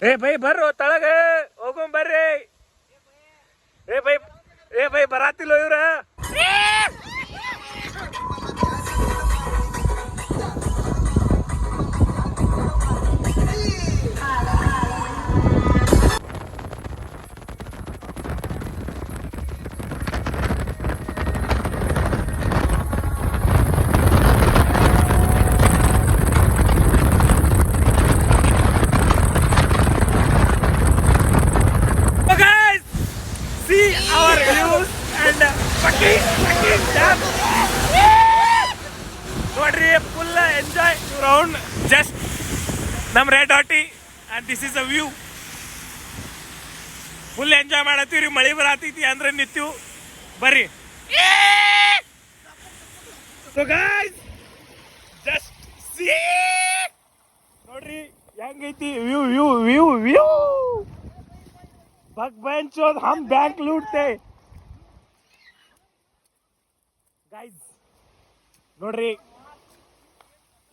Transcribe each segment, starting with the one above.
ಏ ಬೈ ಬರ್ರು ತಳಗ ಹೋಗೋಣ ಬರ್ರಿ. ಏ ಬೈ ಬರಾತಿಲ್ಲ ಇವ್ರ. ನೋಡ್ರಿ ಫುಲ್ ಎಂಜಾಯ್ ರೌಂಡ್ ಜಸ್ಟ್ ನಮ್ ರೆಡ್ ಹಾಟಿ and this is a view. Full enjoy ಮಾಡತ್ತೀವ್ರಿ. ಮಳಿ ಬರತೈತಿ ಅಂದ್ರೆ ನಿಂತೀವಿ ಬರ್ರಿ. ಸೊ ಗೈಸ್ ಜಸ್ಟ್ ಸಿ ನೋಡ್ರಿ ಹೆಂಗೈತಿ ವ್ಯೂ ವ್ಯೂ ವ್ಯೂ ವ್ಯೂ. ಬಗ್ ಬೆಂಚೋದ್ ಹಮ್ ಬ್ಯಾಂಕ್ ಲೂಟ್ತೆ ಗೈಸ್. ನೋಡ್ರಿ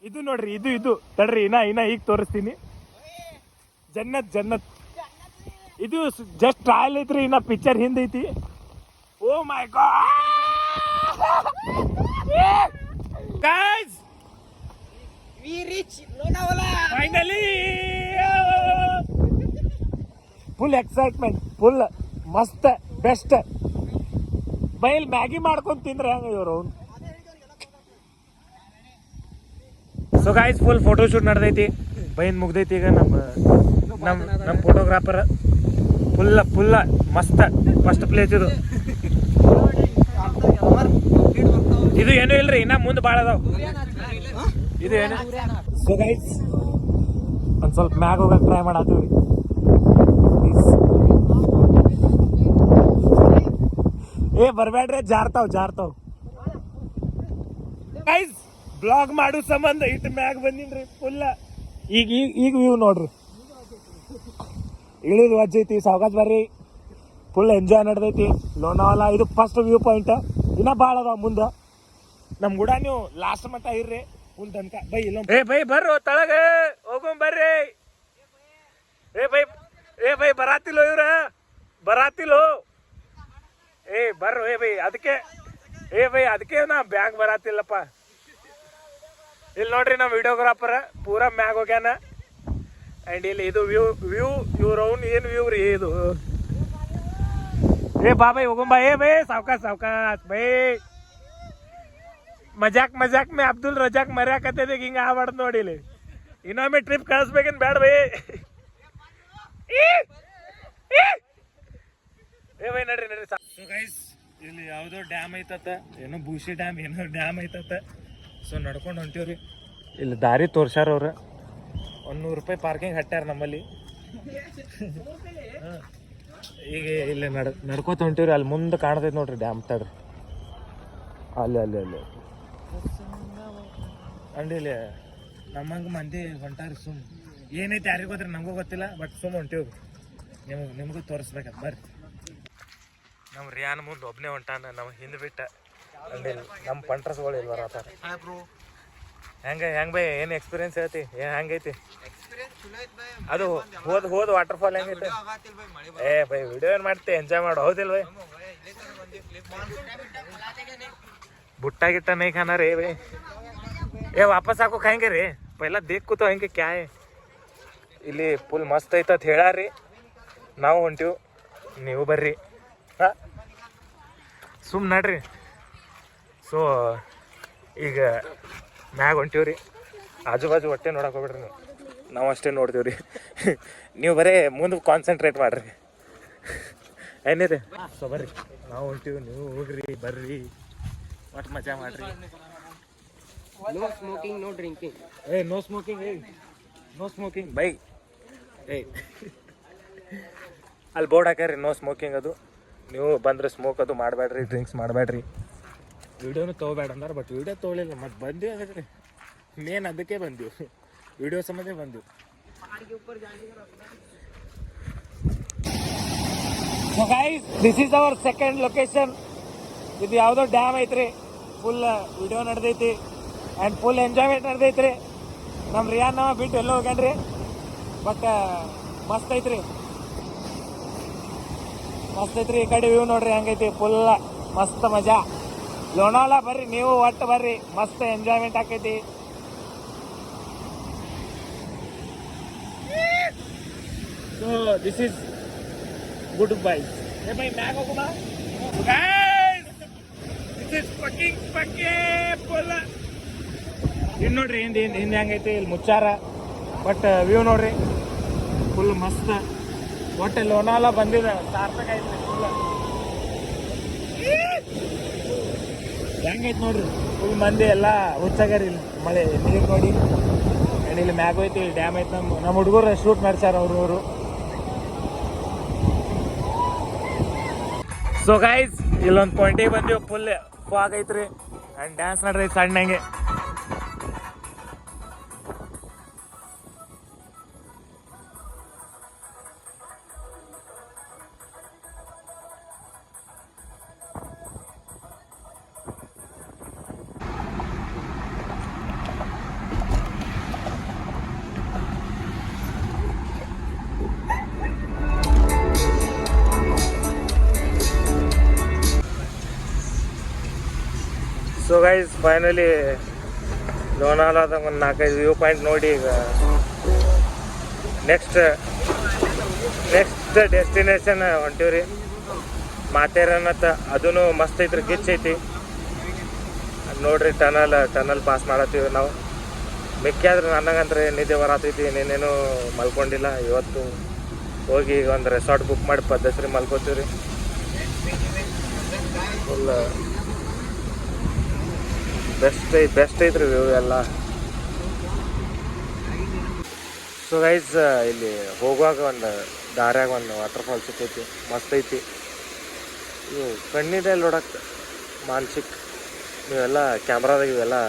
ಇದು ನೋಡ್ರಿ ಇದು ತಡ್ರಿ ಇನ್ನ ಈಗ ತೋರಿಸ್ತೀನಿ. ಜನ್ನತ್ ಇದು ಜಸ್ಟ್ ಟ್ರಯಲ್ ಐತ್ರಿ. ಇನ್ನ ಪಿಕ್ಚರ್ ಹಿಂದೈತಿ. Oh my god guys we reach Lonavala finally. Full excitement, full ಮಸ್ತ್ ಬೆಸ್ಟ್. ಬೈಲ್ ಮ್ಯಾಗಿ ಮಾಡ್ಕೊಂಡ್ ತಿಂದ್ರೆ ಹೆಂಗ ಇವ್ರು. So guys full photo shoot ನಡೆದೈತಿ. ಬೈನ್ ಮುಗ್ದೈತಿ. ಈಗ ನಮ್ಮ ಫೋಟೋಗ್ರಾಫರ್ ಫುಲ್ ಮಸ್ತ್ ಫಸ್ಟ್ ಪ್ಲೇಸ್ ಇದು. ಇದು ಏನು ಇಲ್ರಿ, ಇನ್ನ ಮುಂದೆ ಭಾಳ ಅದಾವ. ಇದು ಏನು. ಸೊ ಗೈಸ್ ಒಂದ್ ಸ್ವಲ್ಪ ಮ್ಯಾಗ ಹೋಗಕ್ ಟ್ರೈ ಮಾಡತ್ತೀವಿ. ಏ ಬರ್ಬೇಡ್ರಿ, ಜಾರ್ತಾವ್ ಗೈಸ್. ಬ್ಲಾಗ್ ಮಾಡೋ ಸಂಬಂಧ ಇಟ್ಟು ಮ್ಯಾಗ ಬಂದಿನ್ರಿ ಫುಲ್. ಈಗ ವ್ಯೂ ನೋಡ್ರಿ. ಇಳಿದು ವಜ್ಜೈತಿ, ಸಾವಕಾಶ ಬರ್ರಿ. ಫುಲ್ ಎಂಜಾಯ್ ನಡೆದೈತಿ ಲೋನಾವಾಲಾ. ಇದು ಫಸ್ಟ್ ವ್ಯೂ ಪಾಯಿಂಟ್. ಇನ್ನ ಭಾಳ ಅದಾವ ಮುಂದೆ. ನಮ್ ಕೂಡ ನೀವು ಲಾಸ್ಟ್ ಮಟ್ಟ ಇರ್ರಿ ಫುಲ್ ತನಕ. ಬೈ ಇಲ್ಲ ಏ ಬೈ ಬರ್ರು ತಳಗ ಹೋಗೋಣ ಬರ್ರಿ. ಏ ಬೈ ಬರಾತಿಲ್ಲೋ ಇವ್ರ, ಬರಾತಿಲ್ಲೋ. ಏ ಬರ್ರು ಏ ಬೈ ಅದಕ್ಕೆ ನಾ ಬ್ಯಾಗ್ ಬರಾತಿಲ್ಲಪ್ಪ. ಇಲ್ಲಿ ನೋಡ್ರಿ ನಮ್ಮ ವಿಡಿಯೋಗ್ರಾಫರ್ ಪೂರಾ ಮ್ಯಾಗ ಹೋಗ್ಯಾನ. ಅಂಡ್ ಇಲ್ಲಿ ಇದು ವ್ಯೂ ಇವ್ರ ಅವ್ನು ಏನು ವ್ಯೂ ರೀ ಇದು. ಏ ಬಾ ಬೈ ಹೋಗೋಣ ಬಾ. ಏ ಬೈ ಸಾವ್ಕಾಸ್ ಬೈ. ಮಜಾಕ್ ಮೇ ಅಬ್ದುಲ್ ರಜಾಕ್ ಮರ್ಯಾಕತ್ತದ ಹಿಂಗ ಆಗ್ಬಾರ್ದು ನೋಡಿ. ಇಲ್ಲಿ ಇನ್ನೊಮ್ಮೆ ಟ್ರಿಪ್ ಕಳಿಸ್ಬೇಕೇನು ಬೇಡ ಬೈ. ಏ ಬೈ ನಡ್ರಿ. ಸೊ ಗೈಸ್ ಇಲ್ಲಿ ಯಾವುದೋ ಡ್ಯಾಮ್ ಐತತ್ತ, ಏನೋ ಬೂಶಿ ಡ್ಯಾಮ್ ಏನೋ ಡ್ಯಾಮ್ ಐತತ್ತ. ಸೊ ನಡ್ಕೊಂಡು ಹೊಂಟೀವ್ರಿ. ಇಲ್ಲಿ ದಾರಿ ತೋರ್ಸ್ಯಾರ ಅವ್ರು. 100 ರೂಪಾಯಿ ಪಾರ್ಕಿಂಗ್ ಹಟ್ಟ್ಯಾರ ನಮ್ಮಲ್ಲಿ. ಈಗ ಇಲ್ಲಿ ನಡ್ಕೋತ ಹೊಂಟೀವ್ರಿ. ಅಲ್ಲಿ ಮುಂದೆ ಕಾಣ್ತೈತಿ ನೋಡ್ರಿ ಡ್ಯಾಮ್. ತಡ್ರಿ ಅಲ್ಲಿ ಅಂಡ್ ಇಲ್ಲಿ ನಮ್ಮಂಗೆ ಮಂದಿ ಹೊಂಟಾರಿ. ಸುಮ್ ಏನೈತಿ ಯಾರಿಗೂ ಗೊತ್ತಿರ, ನಮಗೂ ಗೊತ್ತಿಲ್ಲ. ಬಟ್ ಸುಮ್ ಹೊಂಟೀವ್ರಿ. ನಿಮಗೂ ತೋರಿಸ್ಬೇಕಂತ ಬರ್ರಿ. ನಮ್ಮ ರಿಯಾನ್ ಮುಂದೆ ಒಬ್ಬನೇ ಹೊಂಟಾನ, ನಾವು ಹಿಂದೆ ಬಿಟ್ಟ. ಅಂಡ್ ಇಲ್ಲಿ ನಮ್ಮ ಪಂಟ್ರಸ್ಗಳು ಇಲ್ಲಿ ಬರತ್ತಾರ. ಹೆಂಗ ಬೈ ಏನು ಎಕ್ಸ್ಪೀರಿಯನ್ಸ್ ಹೇಳ್ತಿ? ಹೆಂಗೈತಿ ಅದು ಹೋದ ವಾಟರ್ ಫಾಲ್ ಹೆಂಗೈತಿ? ಏ ಬೈ ವಿಡಿಯೋ ಏನು ಮಾಡ್ತಿ, ಎಂಜಾಯ್ ಮಾಡು. ಹೌದಿಲ್ಲ ಬೈ? बुट्टा गिट्टा नहीं खाना रे भाई. ये वापस आपको खाएंगे रे, पहला देख को तो ಹೆಂಗೆ क्या है. ಇಲ್ಲಿ ಫುಲ್ ಮಸ್ತ್ ಐತತ್ ಹೇಳಾರಿ. ನಾವು ಹೊಂಟಿವ್, ನೀವು ಬರ್ರಿ. ಸುಮ್ ನಡ್ರಿ. ಸೊ ಈಗ ಮ್ಯಾಗ ಹೊಂಟಿವ್ರಿ. ಆಜು ಬಾಜು ಹೊಟ್ಟೆ ನೋಡಕ್ ಹೋಗ್ಬಿಡ್ರಿ ನೀವು. ನಾವು ಅಷ್ಟೇ ನೋಡ್ತೀವ್ರಿ. ನೀವು ಬರೀ ಮುಂದೆ ಕಾನ್ಸಂಟ್ರೇಟ್ ಮಾಡ್ರಿ ಏನಿದೆ. ಸೊ ಬರ್ರಿ, ನಾವು ಹೊಂಟಿವಿ, ನೀವು ಹೋಗ್ರಿ ಬರ್ರಿ, ಒಟ್ಟು ಮಜಾ ಮಾಡ್ರಿ. No smoking, no drinking. Hey, no smoking, hey. No smoking, bye. Hey. ಅಲ್ಲಿ ಬೋರ್ಡ್ ಹಾಕ್ಯಾರಿ ನೋ ಸ್ಮೋಕಿಂಗ್. ಅದು ನೀವು ಬಂದ್ರೆ ಸ್ಮೋಕ್ ಅದು ಮಾಡಬೇಡ್ರಿ, ಡ್ರಿಂಕ್ಸ್ ಮಾಡಬೇಡ್ರಿ. ವಿಡಿಯೋನು ತೊಗೋಬೇಡ ಅಂದಾರ, ಬಟ್ ವಿಡಿಯೋ ತೊಗೊಳಿಲ್ಲ. ಮತ್ತು ಬಂದೀವಿ ಅದಕ್ಕೆ ಮೇನ್ ಅದಕ್ಕೆ ಬಂದೀವಿ, ವಿಡಿಯೋ ಸಂಬಂಧ ಬಂದೀವಿ. So guys, this is our second location. ಇದು ಯಾವುದೋ ಡ್ಯಾಮ್ ಐತ್ರಿ. ಫುಲ್ ವಿಡಿಯೋ ನಡೆದೈತಿ ಆ್ಯಂಡ್ ಫುಲ್ ಎಂಜಾಯ್ಮೆಂಟ್ ನಡೆದೈತ್ರಿ. ನಮ್ಮ ರಿಯಾನ್ ಬಿಟ್ಟು ಎಲ್ಲೋ ಹೋಗ್ಯಾನ್ರಿ. ಬಟ್ ಮಸ್ತ್ ಐತ್ರಿ ಈ ಕಡೆ ವ್ಯೂ ನೋಡ್ರಿ ಹಂಗೈತಿ ಫುಲ್ ಮಸ್ತ್ ಮಜಾ. ಲೋನಾವಳ ಬರ್ರಿ ನೀವು ಒಟ್ಟು ಬರ್ರಿ, ಮಸ್ತ್ ಎಂಜಾಯ್ಮೆಂಟ್ ಆಕೈತಿ. So this is good bye bye ಮ್ಯಾಗ ಹೋಗುಮ. This is fucking full. ಇಲ್ಲಿ ನೋಡ್ರಿ ಹಿಂದೆ ಹೆಂಗೈತಿ, ಇಲ್ಲಿ ಮುಚ್ಚಾರ ಬಟ್ ವ್ಯೂ ನೋಡ್ರಿ ಫುಲ್ ಮಸ್ತ್. ಒಟ್ಟು ಲೋನಾವಳ ಬಂದಿದೆ ಸಾರ್ಥಕ ಐತ್ರಿ ಫುಲ್. ಹೆಂಗೈತಿ ನೋಡ್ರಿ ಫುಲ್ ಮಂದಿ ಎಲ್ಲ ಹುಚ್ಚಾಗ್ಯಾರ ಇಲ್ಲಿ ಮಳೆ ನೀರು ನೋಡಿ. ಆ್ಯಂಡ್ ಇಲ್ಲಿ ಮ್ಯಾಗ ಐತಿ, ಇಲ್ಲಿ ಡ್ಯಾಮ್ ಐತಿ. ನಮ್ಮ ಹುಡುಗರು ಶೂಟ್ ಮಾಡ್ಸ್ಯಾರ ಅವರು. ಸೊ ಗೈಸ್ ಇಲ್ಲೊಂದು ಪಾಯಿಂಟಿಗೆ ಬಂದೀವಿ, ಫುಲ್ ಫಾಗ್ ಐತ್ರಿ ಆ್ಯಂಡ್ ಡ್ಯಾನ್ಸ್ ಮಾಡ್ರಿ ಸಣ್ಣಂಗೆ. ಸೊ ಗೈಸ್ ಫೈನಲಿ ಲೋನಾವಳಾದಾಗ ಒಂದು 4-5 ವ್ಯೂ ಪಾಯಿಂಟ್ ನೋಡಿ ಈಗ ನೆಕ್ಸ್ಟ್ ಡೆಸ್ಟಿನೇಷನ್ ಹೊಂಟಿವ್ರಿ. ಮಾತೇರನತ್ತ ಅದೂ ಮಸ್ತ್ ಐತ್ರಿ, ಗಿಚ್ ಐತಿ ನೋಡ್ರಿ. ಟನಲ್ ಪಾಸ್ ಮಾಡತ್ತೀವಿ ನಾವು. ಮಿಕ್ಕಾದ್ರೆ ನನಗಂದ್ರೆ ನಿದ್ದೆ ಬರತೈತಿ, ಏನೇನೇನು ಮಲ್ಕೊಂಡಿಲ್ಲ. ಇವತ್ತು ಹೋಗಿ ಈಗ ಒಂದು ರೆಸಾರ್ಟ್ ಬುಕ್ ಮಾಡಿ ಪದ್ದಸರಿ ಮಲ್ಕೋತೀವಿ ರೀ. ಫುಲ್ ಬೆಸ್ಟ್ ಐತ್ರಿ ವ್ಯೂ ಎಲ್ಲ. ಸೊ ಗೈಸ್ ಇಲ್ಲಿ ಹೋಗುವಾಗ ಒಂದು ದಾರ್ಯಾಗ ಒಂದು ವಾಟರ್ ಫಾಲ್ ಸಿಕ್ಕೈತಿ, ಮಸ್ತ್ ಐತಿ. ಇವು ಕಣ್ಣಿದೆ ನೋಡಕ್ಕೆ ಮಾನ್ಸಿಕ್. ನೀವೆಲ್ಲ ಕ್ಯಾಮ್ರಾದಾಗ ಇವೆಲ್ಲ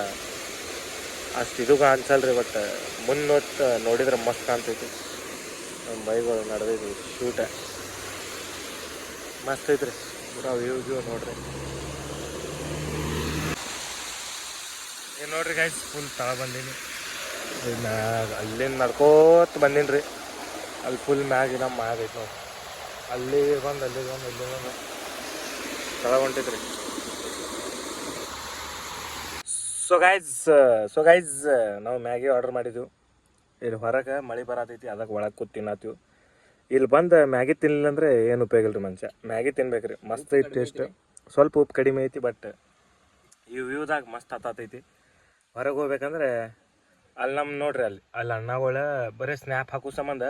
ಅಷ್ಟು ಇದು ಅನ್ಸಲ್ರಿ, ಬಟ್ ಮುನ್ನೊತ್ತು ನೋಡಿದ್ರೆ ಮಸ್ತ್ ಕಾಣ್ತೈತಿ. ನಮ್ಮ ಬೈಗಳು ನಡೆದೈತಿ ಶೂಟ ಮಸ್ತ್ ಐತ್ರಿ. ಪೂರಾ ವ್ಯೂ ನೋಡ್ರಿ. ಏನು ನೋಡ್ರಿ ಗೈಸ್ ಫುಲ್ ತಳ ಬಂದೀನಿ. ಅಲ್ಲಿಂದ ನಡ್ಕೋತ ಬಂದೀನಿ ರೀ. ಅಲ್ಲಿ ಫುಲ್ ಮ್ಯಾಗ ಮ್ಯಾಗ ಐತೆ ನೋಡಿ. ಅಲ್ಲಿಗೆ ಬಂದು ತಳ ಹೊಂಟೈತ್ರಿ. ಸೊ ಗೈಸ್ ನಾವು ಮ್ಯಾಗಿ ಆರ್ಡರ್ ಮಾಡಿದ್ವಿ. ಇಲ್ಲಿ ಹೊರಗೆ ಮಳೆ ಬರತೈತಿ, ಅದಕ್ಕೆ ಒಳಗೆ ಕೂತ್ ತಿನ್ನತ್ತೀವಿ. ಇಲ್ಲಿ ಬಂದು ಮ್ಯಾಗಿ ತಿನ್ನಲಿಲ್ಲ ಅಂದರೆ ಏನು ಉಪಯೋಗ ಇಲ್ರಿ ಮನುಷ್ಯ. ಮ್ಯಾಗಿ ತಿನ್ಬೇಕ್ರಿ, ಮಸ್ತ್ ಐತಿ ಟೇಸ್ಟ್. ಸ್ವಲ್ಪ ಉಪ್ಪು ಕಡಿಮೆ ಐತಿ, ಬಟ್ ಈ ವ್ಯೂದಾಗ ಮಸ್ತ್ ಹತ್ತೈತಿ. ಹೊರಗೆ ಹೋಗ್ಬೇಕಂದ್ರೆ ಅಲ್ಲಿ ನೋಡ್ರಿ ಅಲ್ಲಿ ಅಣ್ಣಗಳ ಬರೀ ಸ್ನ್ಯಾಪ್ ಹಾಕೋ ಸಂಬಂಧ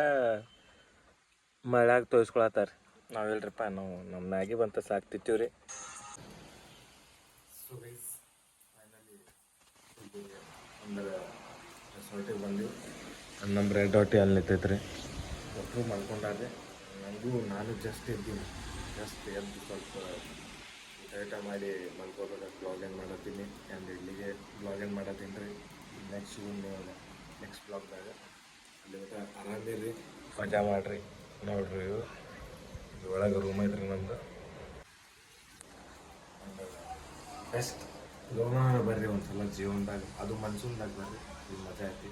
ಮಳ್ಯಾಗ ತೋರಿಸ್ಕೊಳತ್ತಾರ. ನಾವು ಇಲ್ರಿಪ್ಪ, ನಾವು ನಮ್ಮ ಮ್ಯಾಗಿ ಬಂತ ಸಾಕು ತಿಂತೀವಿ ರೀ. ಸೊ ಗೈಸ್ ಫೈನಲಿ ಅಂದ್ರೆ ರೆಸಾರ್ಟಿಗೆ ಬಂದೀವಿ. ನಮ್ಮ ಬ್ರೆಡ್ ರೊಟ್ಟಿ ಅಲ್ಲಿ ನಿಂತೈತ್ರಿ. ಒಬ್ಬರು ಮಲ್ಕೊಂಡಾರೆ. ನಾನು ಜಸ್ಟ್ ಎದ್ದು ಸ್ವಲ್ಪ ಊಟ ಮಾಡಿ ಮಲ್ಕೋಬೇಕು. ಬ್ಲಾಗಿಂಗ್ ಮಾಡತ್ತೀನಿ ಆ್ಯಂಡ್ ಇಲ್ಲಿಗೆ ಬ್ಲಾಗಿಂಗ್ ಮಾಡತ್ತೀನಿ ರೀ. ನೆಕ್ಸ್ಟ್ ಬ್ಲಾಗ್ದಾಗ ಅಲ್ಲಿ ಆರಾಮಿರಿ, ಮಜಾ ಮಾಡಿರಿ. ನೋಡ್ರಿ ಇದು ಒಳಗೆ ರೂಮ್ ಐತ್ರಿ ನಮ್ಮದು. ಬೆಸ್ಟ್ ಲೋನಾವಳ ಬರ್ರಿ ಒಂದ್ಸಲ ಜೀವನದಾಗ, ಅದು ಮನ್ಸೂನ್ದಾಗ ಬರ್ರಿ, ಇದು ಮಜಾ ಐತಿ.